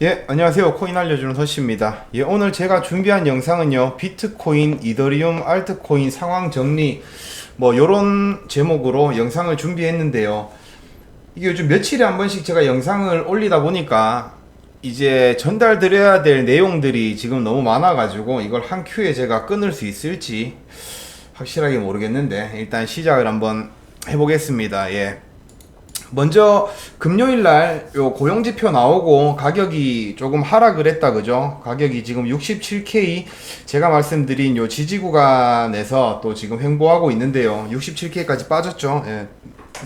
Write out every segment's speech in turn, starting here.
예, 안녕하세요. 코인 알려주는 서씨입니다. 예, 오늘 제가 준비한 영상은요, 비트코인, 이더리움, 알트코인 상황 정리, 요런 제목으로 영상을 준비했는데요. 이게 요즘 며칠에 한 번씩 제가 영상을 올리다 보니까 이제 전달드려야 될 내용들이 지금 너무 많아가지고 이걸 한 큐에 제가 끊을 수 있을지 확실하게 모르겠는데 일단 시작을 한번 해보겠습니다. 예. 먼저 금요일날 요 고용지표 나오고 가격이 조금 하락을 했다 그죠? 가격이 지금 67K 제가 말씀드린 요 지지 구간에서 또 지금 횡보하고 있는데요. 67K까지 빠졌죠. 예.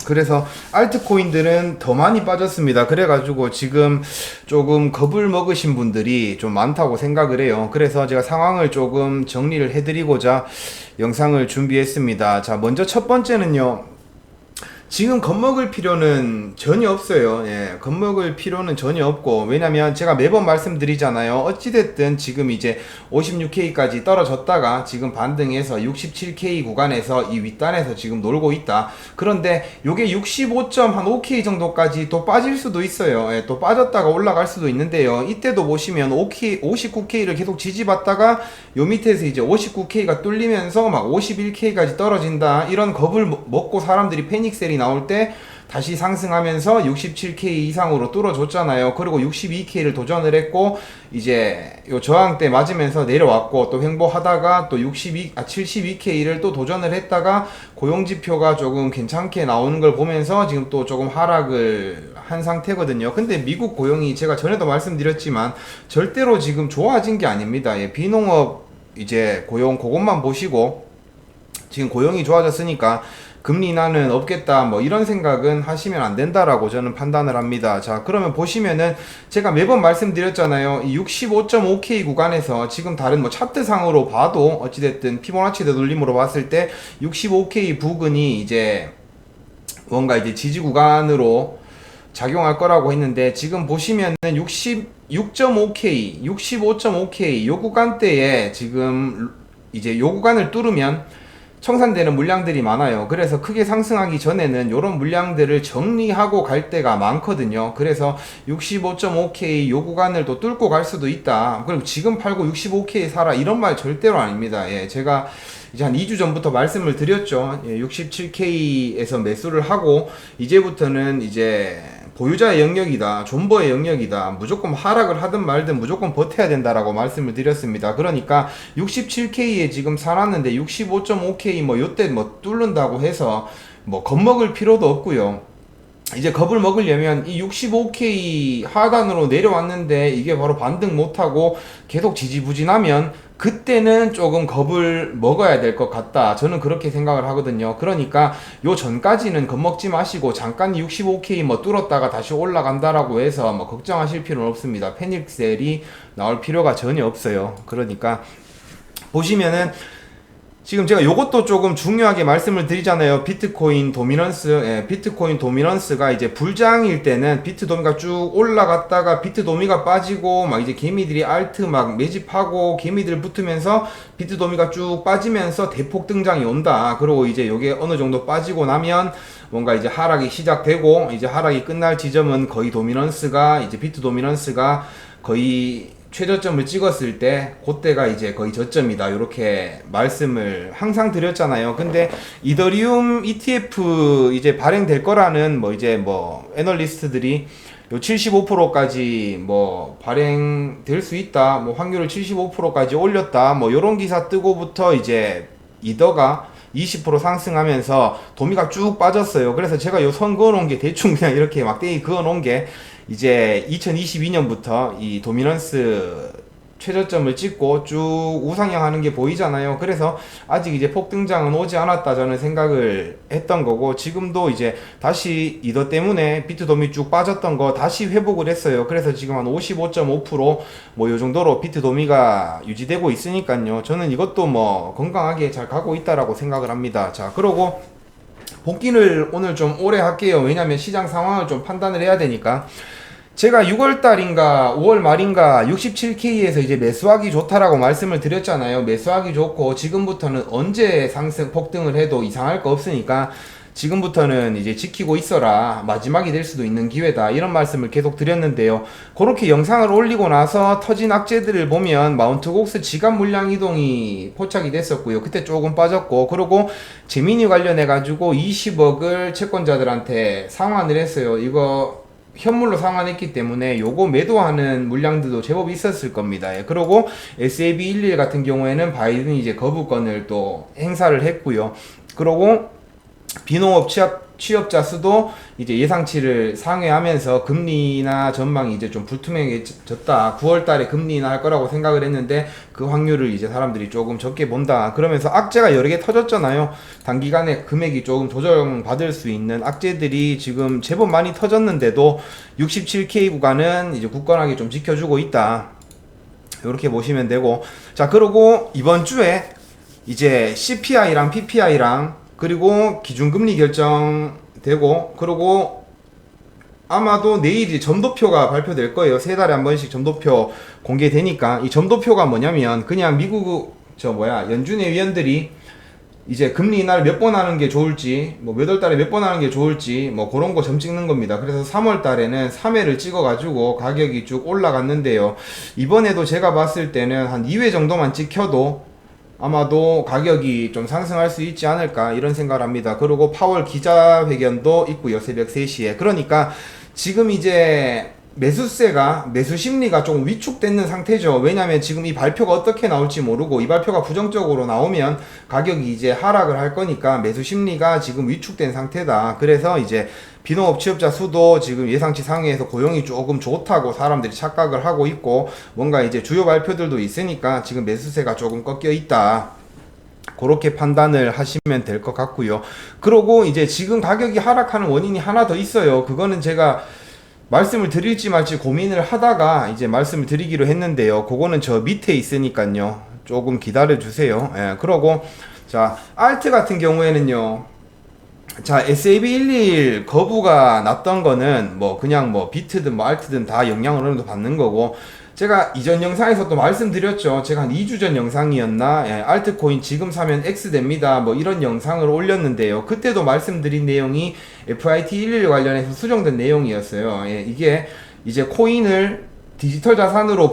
그래서 알트코인들은 더 많이 빠졌습니다. 그래가지고 지금 조금 겁을 먹으신 분들이 좀 많다고 생각을 해요. 그래서 제가 상황을 조금 정리를 해드리고자 영상을 준비했습니다. 자, 먼저 첫 번째는요. 지금 겁먹을 필요는 전혀 없어요. 예, 겁먹을 필요는 전혀 없고, 왜냐면 제가 매번 말씀드리잖아요. 어찌됐든 지금 이제 56K까지 떨어졌다가 지금 반등해서 67K 구간에서 이 윗단에서 지금 놀고 있다. 그런데 요게 65.5K 정도까지 또 빠질 수도 있어요. 예, 또 빠졌다가 올라갈 수도 있는데요. 이때도 보시면 59K를 계속 지지받다가 요 밑에서 이제 59K가 뚫리면서 막 51K까지 떨어진다. 이런 겁을 먹고 사람들이 패닉셀이 나올 때 다시 상승하면서 67K 이상으로 뚫어줬잖아요. 그리고 62K를 도전을 했고 이제 요 저항대 맞으면서 내려왔고 또 횡보하다가 또 72K를 또 도전을 했다가 고용지표가 조금 괜찮게 나오는 걸 보면서 지금 또 조금 하락을 한 상태거든요. 근데 미국 고용이 제가 전에도 말씀드렸지만 절대로 지금 좋아진 게 아닙니다. 예, 비농업 이제 고용 그것만 보시고 지금 고용이 좋아졌으니까 금리 인하는 없겠다 뭐 이런 생각은 하시면 안 된다라고 저는 판단을 합니다. 자, 그러면 보시면은 제가 매번 말씀드렸잖아요. 이 65.5K 구간에서 지금 다른 뭐 차트상으로 봐도 어찌됐든 피보나치 되돌림으로 봤을 때 65K 부근이 이제 뭔가 이제 지지 구간으로 작용할 거라고 했는데 지금 보시면은 66.5K, 65.5K 요 구간대에 지금 이제 요 구간을 뚫으면 청산되는 물량들이 많아요. 그래서 크게 상승하기 전에는 이런 물량들을 정리하고 갈 때가 많거든요. 그래서 65.5K 요 구간을 또 뚫고 갈 수도 있다. 그리고 지금 팔고 65K 사라 이런 말 절대로 아닙니다. 예, 제가 이제 한 2주 전부터 말씀을 드렸죠. 예, 67K에서 매수를 하고 이제부터는 이제 보유자의 영역이다, 존버의 영역이다, 무조건 하락을 하든 말든 무조건 버텨야 된다라고 말씀을 드렸습니다. 그러니까 67K에 지금 살았는데 65.5K 뭐 요때 뭐 뚫는다고 해서 뭐 겁먹을 필요도 없고요. 이제 겁을 먹으려면 이 65K 하단으로 내려왔는데 이게 바로 반등 못하고 계속 지지부진하면 그때는 조금 겁을 먹어야 될 것 같다. 저는 그렇게 생각을 하거든요. 그러니까 요 전까지는 겁먹지 마시고 잠깐 65K 뭐 뚫었다가 다시 올라간다라고 해서 뭐 걱정하실 필요는 없습니다. 패닉셀이 나올 필요가 전혀 없어요. 그러니까 보시면은 지금 제가 요것도 조금 중요하게 말씀을 드리잖아요. 비트코인 도미넌스. 예, 비트코인 도미넌스가 이제 불장일 때는 비트 도미가 쭉 올라갔다가 비트 도미가 빠지고 막 이제 개미들이 알트 막 매집하고 개미들 붙으면서 비트 도미가 쭉 빠지면서 대폭 등장이 온다. 그리고 이제 요게 어느 정도 빠지고 나면 뭔가 이제 하락이 시작되고 이제 하락이 끝날 지점은 거의 도미넌스가 이제 비트 도미넌스가 거의 최저점을 찍었을 때 그때가 이제 거의 저점이다 이렇게 말씀을 항상 드렸잖아요. 근데 이더리움 ETF 이제 발행될 거라는 뭐 이제 뭐 애널리스트들이 요 75%까지 뭐 발행될 수 있다, 뭐 확률을 75%까지 올렸다, 뭐 요런 기사 뜨고부터 이제 이더가 20% 상승하면서 도미가 쭉 빠졌어요. 그래서 제가 요 선 그어놓은 게 대충 그냥 이렇게 막대기 그어놓은 게 이제 2022년부터 이 도미넌스 최저점을 찍고 쭉 우상향 하는 게 보이잖아요. 그래서 아직 이제 폭등장은 오지 않았다 저는 생각을 했던 거고, 지금도 이제 다시 이더 때문에 비트도미 쭉 빠졌던 거 다시 회복을 했어요. 그래서 지금 한 55.5% 요 정도로 비트도미가 유지되고 있으니까요. 저는 이것도 뭐 건강하게 잘 가고 있다라고 생각을 합니다. 자, 그러고 복귀를 오늘 좀 오래 할게요. 왜냐면 시장 상황을 좀 판단을 해야 되니까. 제가 6월달인가 5월 말인가 67K에서 이제 매수하기 좋다라고 말씀을 드렸잖아요. 매수하기 좋고 지금부터는 언제 상승 폭등을 해도 이상할 거 없으니까 지금부터는 이제 지키고 있어라. 마지막이 될 수도 있는 기회다. 이런 말씀을 계속 드렸는데요. 그렇게 영상을 올리고 나서 터진 악재들을 보면 마운트 곡스 지갑 물량 이동이 포착이 됐었고요. 그때 조금 빠졌고, 그리고 제미니 관련해 가지고 20억을 채권자들한테 상환을 했어요. 이거 현물로 상환했기 때문에 요거 매도하는 물량들도 제법 있었을 겁니다. 예. 그리고 SAB11 같은 경우에는 바이든이 이제 거부권을 또 행사를 했고요. 그리고 비농업 취업자 수도 이제 예상치를 상회하면서 금리나 전망이 이제 좀 불투명해졌다. 9월 달에 금리 인하할 거라고 생각을 했는데 그 확률을 이제 사람들이 조금 적게 본다. 그러면서 악재가 여러 개 터졌잖아요. 단기간에 금액이 조금 조정받을 수 있는 악재들이 지금 제법 많이 터졌는데도 67K 구간은 이제 굳건하게 좀 지켜주고 있다. 이렇게 보시면 되고, 자, 그리고 이번 주에 이제 CPI랑 PPI랑 그리고 기준금리 결정되고, 그리고 아마도 내일이 점도표가 발표될 거예요. 세 달에 한 번씩 점도표 공개되니까. 이 점도표가 뭐냐면 그냥 미국 연준의 위원들이 이제 금리 인하를 몇 번 하는 게 좋을지, 뭐 몇 월 달에 몇 번 하는 게 좋을지, 뭐 그런 거 점 찍는 겁니다. 그래서 3월 달에는 3회를 찍어가지고 가격이 쭉 올라갔는데요. 이번에도 제가 봤을 때는 한 2회 정도만 찍혀도 아마도 가격이 좀 상승할 수 있지 않을까 이런 생각을 합니다. 그리고 파월 기자회견도 있고요. 새벽 3시에. 그러니까 지금 이제 매수 심리가 좀 위축되는 상태죠. 왜냐면 지금 이 발표가 어떻게 나올지 모르고, 이 발표가 부정적으로 나오면 가격이 이제 하락을 할 거니까 매수 심리가 지금 위축된 상태다. 그래서 이제 비농업 취업자 수도 지금 예상치 상회에서 고용이 조금 좋다고 사람들이 착각을 하고 있고, 뭔가 이제 주요 발표들도 있으니까 지금 매수세가 조금 꺾여 있다. 그렇게 판단을 하시면 될 것 같고요. 그리고 이제 지금 가격이 하락하는 원인이 하나 더 있어요. 그거는 제가 말씀을 드릴지 말지 고민을 하다가 이제 말씀을 드리기로 했는데요. 그거는 저 밑에 있으니까요. 조금 기다려 주세요. 예, 그러고 자, 알트 같은 경우에는요. 자, SAB11 거부가 났던 거는 뭐 그냥 뭐 비트든 뭐 알트든 다 영향을 어느 정도 받는 거고, 제가 이전 영상에서 또 말씀드렸죠. 제가 한 2주 전 영상이었나? 예, 알트코인 지금 사면 X 됩니다. 뭐 이런 영상을 올렸는데요. 그때도 말씀드린 내용이 FIT11 관련해서 수정된 내용이었어요. 예, 이게 이제 코인을 디지털 자산으로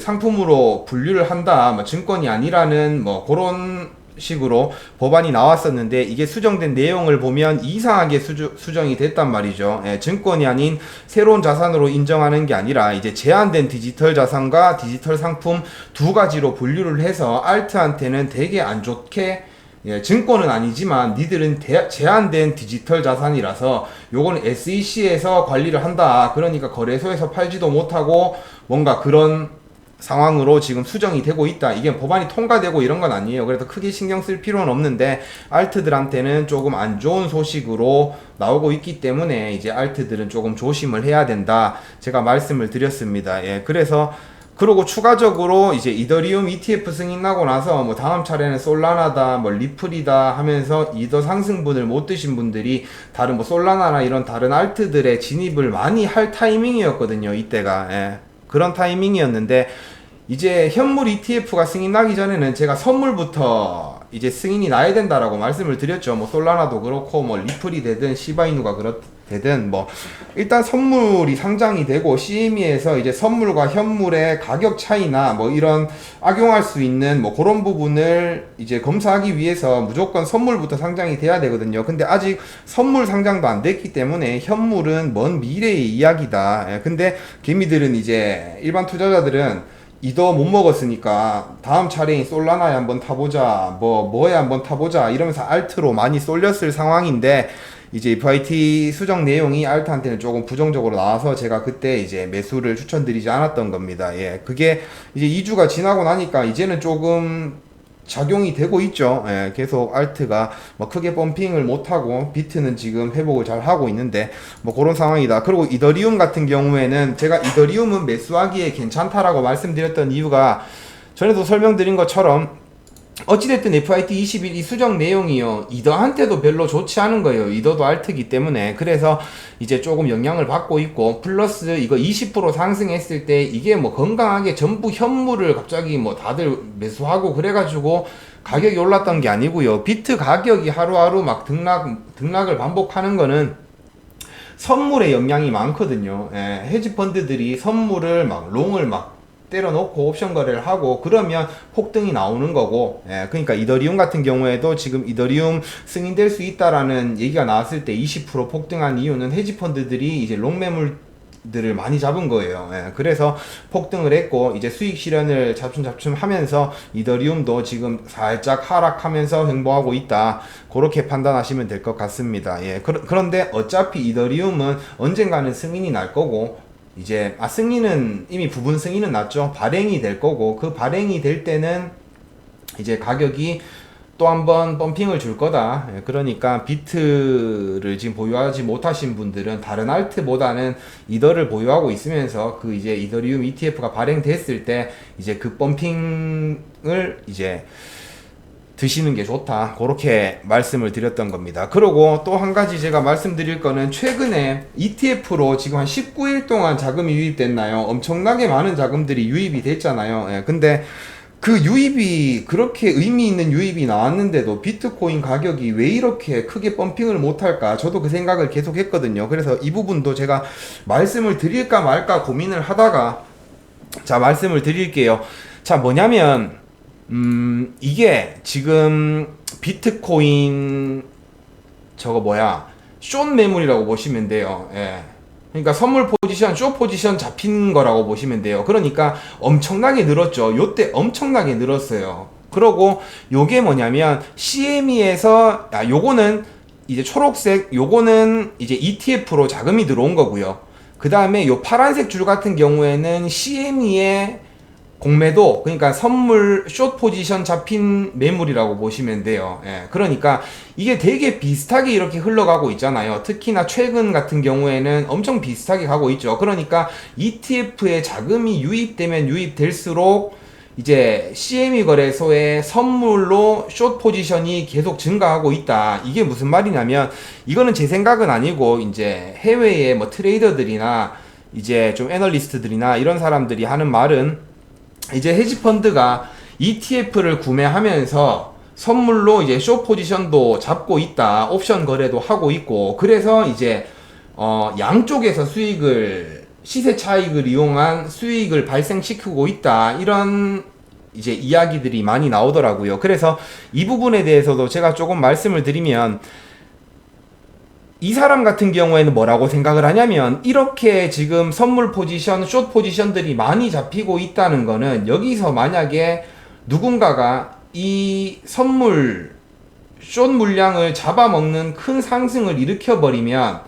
상품으로 분류를 한다. 뭐 증권이 아니라는 뭐 그런 식으로 법안이 나왔었는데, 이게 수정된 내용을 보면 이상하게 수정이 됐단 말이죠. 예, 증권이 아닌 새로운 자산으로 인정하는 게 아니라 이제 제한된 디지털 자산과 디지털 상품 두 가지로 분류를 해서 알트한테는 되게 안 좋게, 예, 증권은 아니지만 니들은 제한된 디지털 자산이라서 요거는 SEC에서 관리를 한다. 그러니까 거래소에서 팔지도 못하고 뭔가 그런 상황으로 지금 수정이 되고 있다. 이게 법안이 통과되고 이런 건 아니에요. 그래서 크게 신경 쓸 필요는 없는데, 알트들한테는 조금 안 좋은 소식으로 나오고 있기 때문에 이제 알트들은 조금 조심을 해야 된다. 제가 말씀을 드렸습니다. 예, 그리고 추가적으로 이제 이더리움 ETF 승인 나고 나서 뭐 다음 차례는 솔라나다, 뭐 리플이다 하면서 이더 상승분을 못 드신 분들이 다른 뭐 솔라나나 이런 다른 알트들의 진입을 많이 할 타이밍이었거든요. 이때가. 예. 그런 타이밍이었는데, 이제 현물 ETF가 승인 나기 전에는 제가 선물부터 이제 승인이 나야 된다라고 말씀을 드렸죠. 뭐 솔라나도 그렇고 뭐 리플이 되든 시바이누가 되든 뭐 일단 선물이 상장이 되고 CME에서 이제 선물과 현물의 가격 차이나 뭐 이런 악용할 수 있는 뭐 그런 부분을 이제 검사하기 위해서 무조건 선물부터 상장이 돼야 되거든요. 근데 아직 선물 상장도 안 됐기 때문에 현물은 먼 미래의 이야기다. 예, 근데 개미들은 이제 일반 투자자들은 이더 못 먹었으니까 다음 차례인 솔라나에 한번 타보자, 뭐에 한번 타보자 이러면서 알트로 많이 쏠렸을 상황인데, 이제 FIT 수정 내용이 알트한테는 조금 부정적으로 나와서 제가 그때 이제 매수를 추천드리지 않았던 겁니다. 예, 그게 이제 2주가 지나고 나니까 이제는 조금 작용이 되고 있죠. 예, 계속 알트가 뭐 크게 펌핑을 못하고 비트는 지금 회복을 잘 하고 있는데 뭐 그런 상황이다. 그리고 이더리움 같은 경우에는 제가 이더리움은 매수하기에 괜찮다라고 말씀드렸던 이유가, 전에도 설명드린 것처럼 어찌됐든 FIT21 이 수정 내용이요, 이더한테도 별로 좋지 않은 거예요. 이더도 알트기 때문에. 그래서 이제 조금 영향을 받고 있고, 플러스 이거 20% 상승했을 때 이게 뭐 건강하게 전부 현물을 갑자기 뭐 다들 매수하고 그래가지고 가격이 올랐던 게 아니고요. 비트 가격이 하루하루 막 등락을 반복하는 거는 선물에 영향이 많거든요. 예, 헤지 펀드들이 선물을 막 롱을 막 때려놓고 옵션 거래를 하고 그러면 폭등이 나오는 거고, 예, 그러니까 이더리움 같은 경우에도 지금 이더리움 승인될 수 있다라는 얘기가 나왔을 때 20% 폭등한 이유는 헤지 펀드들이 이제 롱 매물들을 많이 잡은 거예요. 예, 그래서 폭등을 했고 이제 수익 실현을 자춤자춤 하면서 이더리움도 지금 살짝 하락하면서 횡보하고 있다. 그렇게 판단하시면 될 것 같습니다. 예, 그런데 어차피 이더리움은 언젠가는 승인이 날 거고, 이제 승인은 이미 부분 승인은 났죠. 발행이 될 거고, 그 발행이 될 때는 이제 가격이 또 한번 펌핑을 줄 거다. 예, 그러니까 비트를 지금 보유하지 못하신 분들은 다른 알트보다는 이더를 보유하고 있으면서 그 이제 이더리움 ETF가 발행됐을 때 이제 그 펌핑을 이제 드시는 게 좋다. 그렇게 말씀을 드렸던 겁니다. 그리고 또 한 가지 제가 말씀드릴 거는 최근에 ETF로 지금 한 19일 동안 자금이 유입됐나요? 엄청나게 많은 자금들이 유입이 됐잖아요. 예, 근데 그 유입이 그렇게 의미 있는 유입이 나왔는데도 비트코인 가격이 왜 이렇게 크게 펌핑을 못할까? 저도 그 생각을 계속 했거든요. 그래서 이 부분도 제가 말씀을 드릴까 말까 고민을 하다가 자, 말씀을 드릴게요. 자, 뭐냐면 이게 지금 비트코인 저거 숏 매물이라고 보시면 돼요. 예. 그러니까 선물 포지션, 숏 포지션 잡힌 거라고 보시면 돼요. 그러니까 엄청나게 늘었죠. 요때 엄청나게 늘었어요. 그러고 요게 뭐냐면 CME에서 요거는 이제 초록색, 요거는 이제 ETF로 자금이 들어온 거고요. 그 다음에 요 파란색 줄 같은 경우에는 CME의 공매도, 그러니까 선물 숏 포지션 잡힌 매물이라고 보시면 돼요. 예, 그러니까 이게 되게 비슷하게 이렇게 흘러가고 있잖아요. 특히나 최근 같은 경우에는 엄청 비슷하게 가고 있죠. 그러니까 ETF에 자금이 유입되면 유입될수록 이제 CME 거래소의 선물로 숏 포지션이 계속 증가하고 있다. 이게 무슨 말이냐면, 이거는 제 생각은 아니고 이제 해외의 뭐 트레이더들이나 이제 좀 애널리스트들이나 이런 사람들이 하는 말은, 이제 헤지펀드가 ETF를 구매하면서 선물로 이제 숏 포지션도 잡고 있다. 옵션 거래도 하고 있고, 그래서 이제 양쪽에서 수익을, 시세 차익을 이용한 수익을 발생시키고 있다. 이런 이제 이야기들이 많이 나오더라고요. 그래서 이 부분에 대해서도 제가 조금 말씀을 드리면, 이 사람 같은 경우에는 뭐라고 생각을 하냐면, 이렇게 지금 선물 포지션, 숏 포지션들이 많이 잡히고 있다는 거는, 여기서 만약에 누군가가 이 선물 숏 물량을 잡아먹는 큰 상승을 일으켜버리면,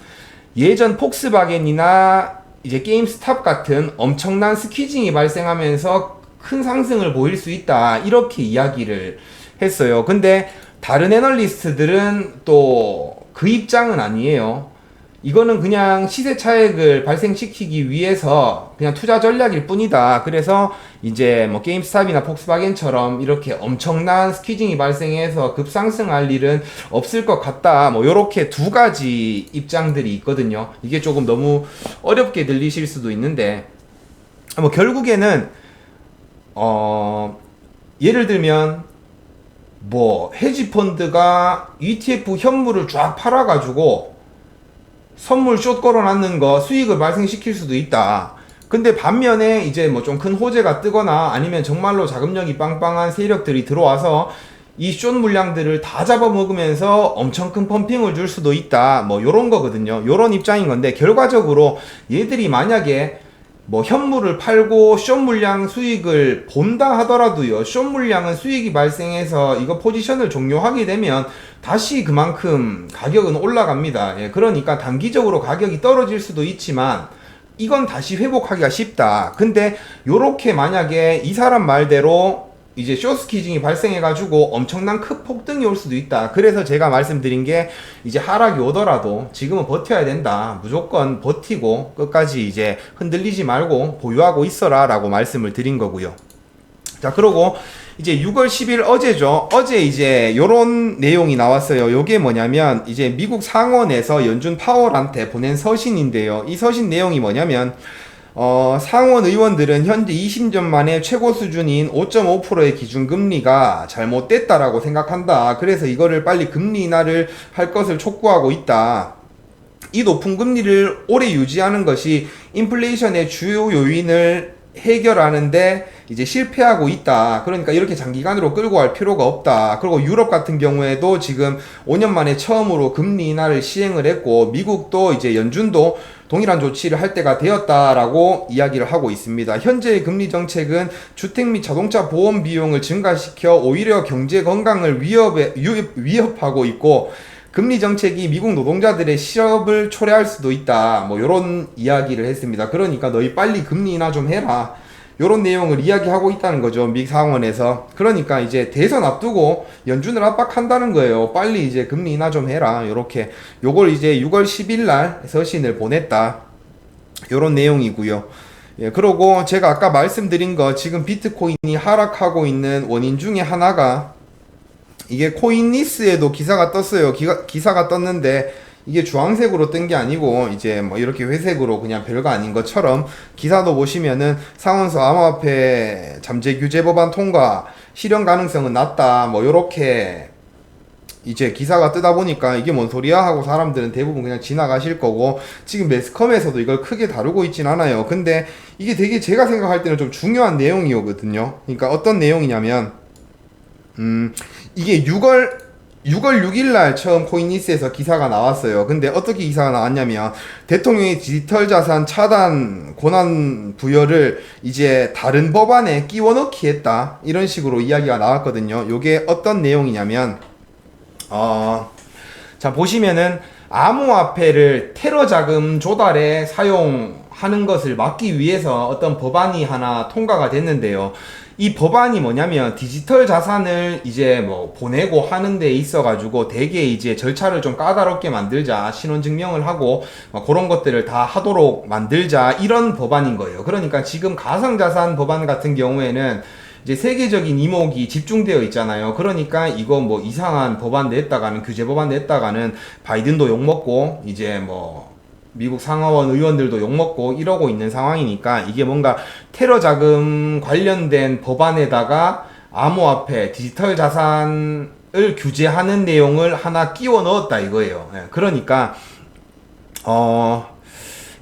예전 폭스바겐이나 이제 게임스탑 같은 엄청난 스퀴징이 발생하면서 큰 상승을 보일 수 있다. 이렇게 이야기를 했어요. 근데 다른 애널리스트들은 또 그 입장은 아니에요. 이거는 그냥 시세 차익을 발생시키기 위해서 그냥 투자 전략일 뿐이다. 그래서 이제 뭐 게임스탑이나 폭스바겐처럼 이렇게 엄청난 스퀴징이 발생해서 급상승할 일은 없을 것 같다. 뭐 요렇게 두 가지 입장들이 있거든요. 이게 조금 너무 어렵게 들리실 수도 있는데, 뭐 결국에는 예를 들면 뭐 헤지펀드가 ETF 현물을 쫙 팔아가지고 선물 숏 걸어놨는 거 수익을 발생시킬 수도 있다. 근데 반면에 이제 뭐 좀 큰 호재가 뜨거나 아니면 정말로 자금력이 빵빵한 세력들이 들어와서 이 숏 물량들을 다 잡아먹으면서 엄청 큰 펌핑을 줄 수도 있다. 뭐 요런 거거든요. 요런 입장인 건데, 결과적으로 얘들이 만약에 뭐 현물을 팔고 숏 물량 수익을 본다 하더라도요, 숏 물량은 수익이 발생해서 이거 포지션을 종료하게 되면 다시 그만큼 가격은 올라갑니다. 예, 그러니까 단기적으로 가격이 떨어질 수도 있지만 이건 다시 회복하기가 쉽다. 근데 요렇게 만약에 이 사람 말대로 이제 숏스퀴징이 발생해가지고 엄청난 큰 폭등이 올 수도 있다. 그래서 제가 말씀드린 게, 이제 하락이 오더라도 지금은 버텨야 된다. 무조건 버티고 끝까지 이제 흔들리지 말고 보유하고 있어라 라고 말씀을 드린 거고요. 자, 그러고 이제 6월 10일 어제죠. 어제 이제 요런 내용이 나왔어요. 요게 뭐냐면, 이제 미국 상원에서 연준 파월한테 보낸 서신인데요. 이 서신 내용이 뭐냐면, 상원 의원들은 현재 20년 만에 최고 수준인 5.5%의 기준금리가 잘못됐다라고 생각한다. 그래서 이거를 빨리 금리 인하를 할 것을 촉구하고 있다. 이 높은 금리를 오래 유지하는 것이 인플레이션의 주요 요인을 해결하는데 이제 실패하고 있다. 그러니까 이렇게 장기간으로 끌고 갈 필요가 없다. 그리고 유럽 같은 경우에도 지금 5년 만에 처음으로 금리 인하를 시행을 했고, 미국도 이제 연준도 동일한 조치를 할 때가 되었다라고 이야기를 하고 있습니다. 현재의 금리 정책은 주택 및 자동차 보험 비용을 증가시켜 오히려 경제 건강을 위협하고 있고, 금리 정책이 미국 노동자들의 실업을 초래할 수도 있다. 뭐 요런 이야기를 했습니다. 그러니까 너희 빨리 금리 인하 좀 해라. 요런 내용을 이야기하고 있다는 거죠. 미 상원에서. 그러니까 이제 대선 앞두고 연준을 압박한다는 거예요. 빨리 이제 금리 인하 좀 해라. 요렇게. 요걸 이제 6월 10일 날 서신을 보냈다. 요런 내용이고요. 예, 그리고 제가 아까 말씀드린 거, 지금 비트코인이 하락하고 있는 원인 중에 하나가, 이게 코인리스에도 기사가 떴어요. 기사가 떴는데 이게 주황색으로 뜬 게 아니고 이제 뭐 이렇게 회색으로 그냥 별거 아닌 것처럼, 기사도 보시면은 상원서 암호화폐 잠재 규제 법안 통과 실현 가능성은 낮다. 뭐 요렇게 이제 기사가 뜨다 보니까 이게 뭔 소리야 하고 사람들은 대부분 그냥 지나가실 거고, 지금 매스컴에서도 이걸 크게 다루고 있진 않아요. 근데 이게 되게 제가 생각할 때는 좀 중요한 내용이거든요. 그러니까 어떤 내용이냐면, 이게 6월 6일 날 처음 코인리스에서 기사가 나왔어요. 근데 어떻게 기사가 나왔냐면, 대통령의 디지털 자산 차단 권한 부여를 이제 다른 법안에 끼워 넣기 했다. 이런 식으로 이야기가 나왔거든요. 요게 어떤 내용이냐면, 자, 보시면은 암호화폐를 테러 자금 조달에 사용하는 것을 막기 위해서 어떤 법안이 하나 통과가 됐는데요. 이 법안이 뭐냐면, 디지털 자산을 이제 뭐 보내고 하는 데 있어 가지고 되게 이제 절차를 좀 까다롭게 만들자, 신원증명을 하고 그런 것들을 다 하도록 만들자, 이런 법안인 거예요. 그러니까 지금 가상자산 법안 같은 경우에는 이제 세계적인 이목이 집중되어 있잖아요. 그러니까 이거 뭐 이상한 법안 냈다가는, 규제 법안 냈다가는 바이든도 욕먹고 이제 뭐 미국 상하원 의원들도 욕먹고 이러고 있는 상황이니까, 이게 뭔가 테러 자금 관련된 법안에다가 암호화폐, 디지털 자산을 규제하는 내용을 하나 끼워 넣었다 이거예요. 예, 그러니까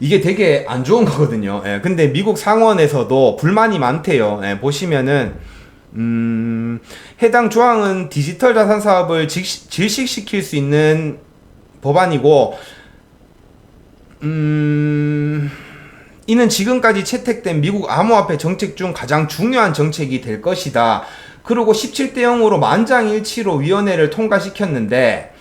이게 되게 안 좋은 거거든요. 예, 근데 미국 상원에서도 불만이 많대요. 예, 보시면은 해당 조항은 디지털 자산 사업을 질식시킬 수 있는 법안이고, 이는 지금까지 채택된 미국 암호화폐 정책 중 가장 중요한 정책이 될 것이다. 그리고 17대 0으로 만장일치로 위원회를 통과시켰는데,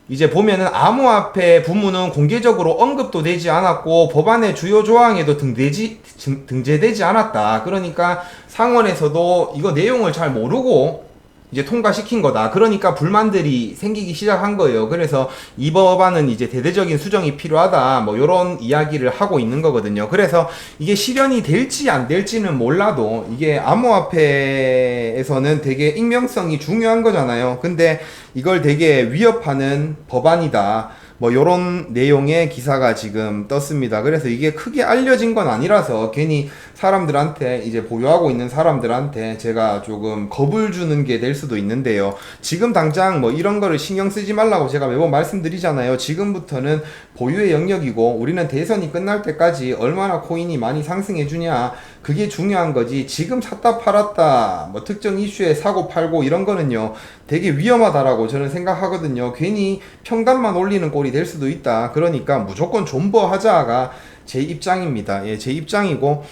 이제 보면은 암호화폐 부문은 공개적으로 언급도 되지 않았고 법안의 주요 조항에도 등재되지 않았다. 그러니까 상원에서도 이거 내용을 잘 모르고 이제 통과시킨 거다. 그러니까 불만들이 생기기 시작한 거예요. 그래서 이 법안은 이제 대대적인 수정이 필요하다. 뭐 요런 이야기를 하고 있는 거거든요. 그래서 이게 실현이 될지 안 될지는 몰라도, 이게 암호화폐에서는 되게 익명성이 중요한 거잖아요. 근데 이걸 되게 위협하는 법안이다. 뭐 요런 내용의 기사가 지금 떴습니다. 그래서 이게 크게 알려진 건 아니라서 괜히 사람들한테, 이제 보유하고 있는 사람들한테 제가 조금 겁을 주는 게 될 수도 있는데요. 지금 당장 뭐 이런 거를 신경 쓰지 말라고 제가 매번 말씀드리잖아요. 지금부터는 보유의 영역이고, 우리는 대선이 끝날 때까지 얼마나 코인이 많이 상승해 주냐, 그게 중요한 거지. 지금 샀다 팔았다, 뭐 특정 이슈에 사고 팔고 이런 거는요 되게 위험하다라고 저는 생각하거든요. 괜히 평단만 올리는 꼴이 될 수도 있다. 그러니까 무조건 존버하자가 제 입장입니다. 예, 제 입장이고,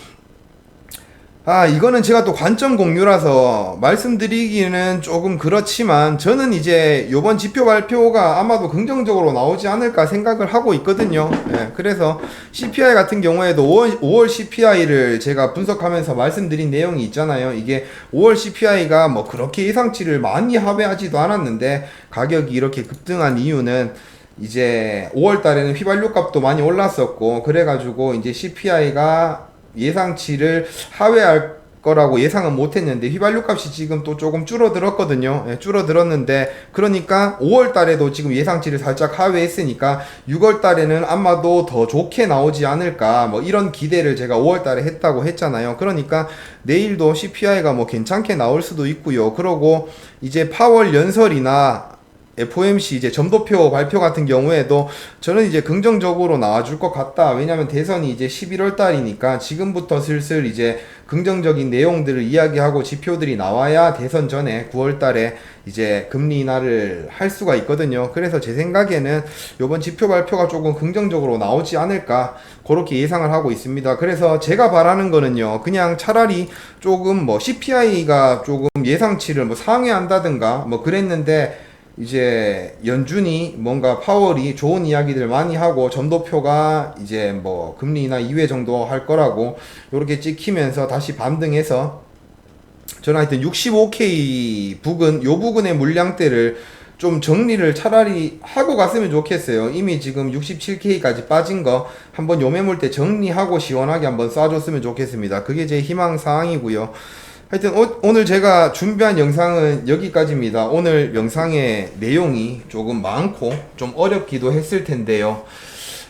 이거는 제가 또 관점 공유라서 말씀드리기는 조금 그렇지만, 저는 이제 요번 지표 발표가 아마도 긍정적으로 나오지 않을까 생각을 하고 있거든요. 예, 그래서 CPI 같은 경우에도 5월 CPI를 제가 분석하면서 말씀드린 내용이 있잖아요. 이게 5월 CPI가 뭐 그렇게 예상치를 많이 하회하지도 않았는데, 가격이 이렇게 급등한 이유는 이제 5월 달에는 휘발유 값도 많이 올랐었고, 그래가지고 이제 CPI가 예상치를 하회할 거라고 예상은 못했는데 휘발유 값이 지금 또 조금 줄어들었거든요. 예, 줄어들었는데 그러니까 5월 달에도 지금 예상치를 살짝 하회했으니까 6월 달에는 아마도 더 좋게 나오지 않을까 뭐 이런 기대를 제가 5월 달에 했다고 했잖아요. 그러니까 내일도 CPI가 뭐 괜찮게 나올 수도 있고요. 그러고 이제 파월 연설이나 FOMC 이제 점도표 발표 같은 경우에도 저는 이제 긍정적으로 나와줄 것 같다. 왜냐면 대선이 이제 11월 달이니까 지금부터 슬슬 이제 긍정적인 내용들을 이야기하고 지표들이 나와야 대선 전에 9월 달에 이제 금리 인하를 할 수가 있거든요. 그래서 제 생각에는 이번 지표 발표가 조금 긍정적으로 나오지 않을까 그렇게 예상을 하고 있습니다. 그래서 제가 바라는 거는요. 그냥 차라리 조금 뭐 CPI가 조금 예상치를 뭐 상회한다든가 뭐 그랬는데 이제 연준이 뭔가 파월이 좋은 이야기들 많이 하고 점도표가 이제 뭐 금리 인하 2회 정도 할 거라고 요렇게 찍히면서 다시 반등해서 저는 하여튼 65K 부근 요 부근의 물량대를 좀 정리를 차라리 하고 갔으면 좋겠어요. 이미 지금 67K까지 빠진 거 한번 요 매물대 정리하고 시원하게 한번 쏴줬으면 좋겠습니다. 그게 제 희망 사항이고요. 하여튼 오늘 제가 준비한 영상은 여기까지입니다. 오늘 영상의 내용이 조금 많고 좀 어렵기도 했을 텐데요.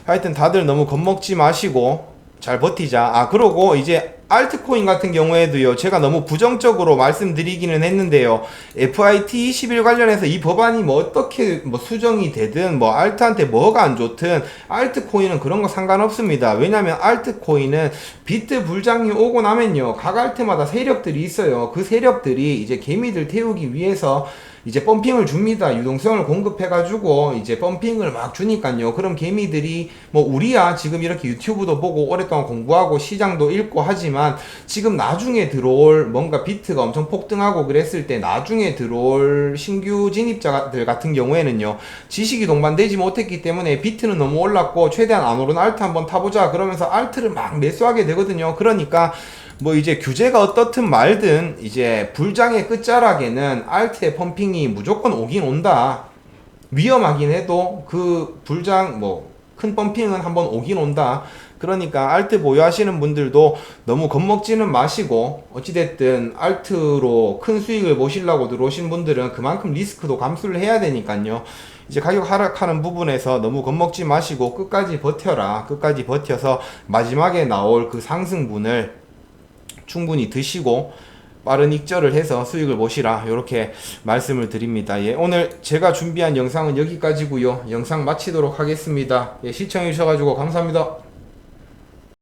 하여튼 다들 너무 겁먹지 마시고 잘 버티자. 그러고 이제 알트코인 같은 경우에도요, 제가 너무 부정적으로 말씀드리기는 했는데요, FIT 21 관련해서 이 법안이 뭐 어떻게 뭐 수정이 되든 뭐 알트한테 뭐가 안 좋든 알트코인은 그런 거 상관없습니다. 왜냐면 알트코인은 비트 불장이 오고 나면요, 각 알트마다 세력들이 있어요. 그 세력들이 이제 개미들 태우기 위해서 이제 펌핑을 줍니다. 유동성을 공급해가지고 이제 펌핑을 막 주니까요. 그럼 개미들이 뭐 우리야 지금 이렇게 유튜브도 보고 오랫동안 공부하고 시장도 읽고 하지만 지금 나중에 들어올 뭔가 비트가 엄청 폭등하고 그랬을 때 나중에 들어올 신규 진입자들 같은 경우에는요, 지식이 동반되지 못했기 때문에 비트는 너무 올랐고 최대한 안 오른 알트 한번 타보자 그러면서 알트를 막 매수하게 되거든요. 그러니까 뭐 이제 규제가 어떻든 말든 이제 불장의 끝자락에는 알트의 펌핑이 무조건 오긴 온다. 위험하긴 해도 그 불장 뭐 큰 펌핑은 한번 오긴 온다. 그러니까 알트 보유하시는 분들도 너무 겁먹지는 마시고 어찌됐든 알트로 큰 수익을 보시려고 들어오신 분들은 그만큼 리스크도 감수를 해야 되니까요. 이제 가격 하락하는 부분에서 너무 겁먹지 마시고 끝까지 버텨라. 끝까지 버텨서 마지막에 나올 그 상승분을 충분히 드시고 빠른 익절을 해서 수익을 보시라, 이렇게 말씀을 드립니다. 예, 오늘 제가 준비한 영상은 여기까지고요. 영상 마치도록 하겠습니다. 예, 시청해 주셔가지고 감사합니다.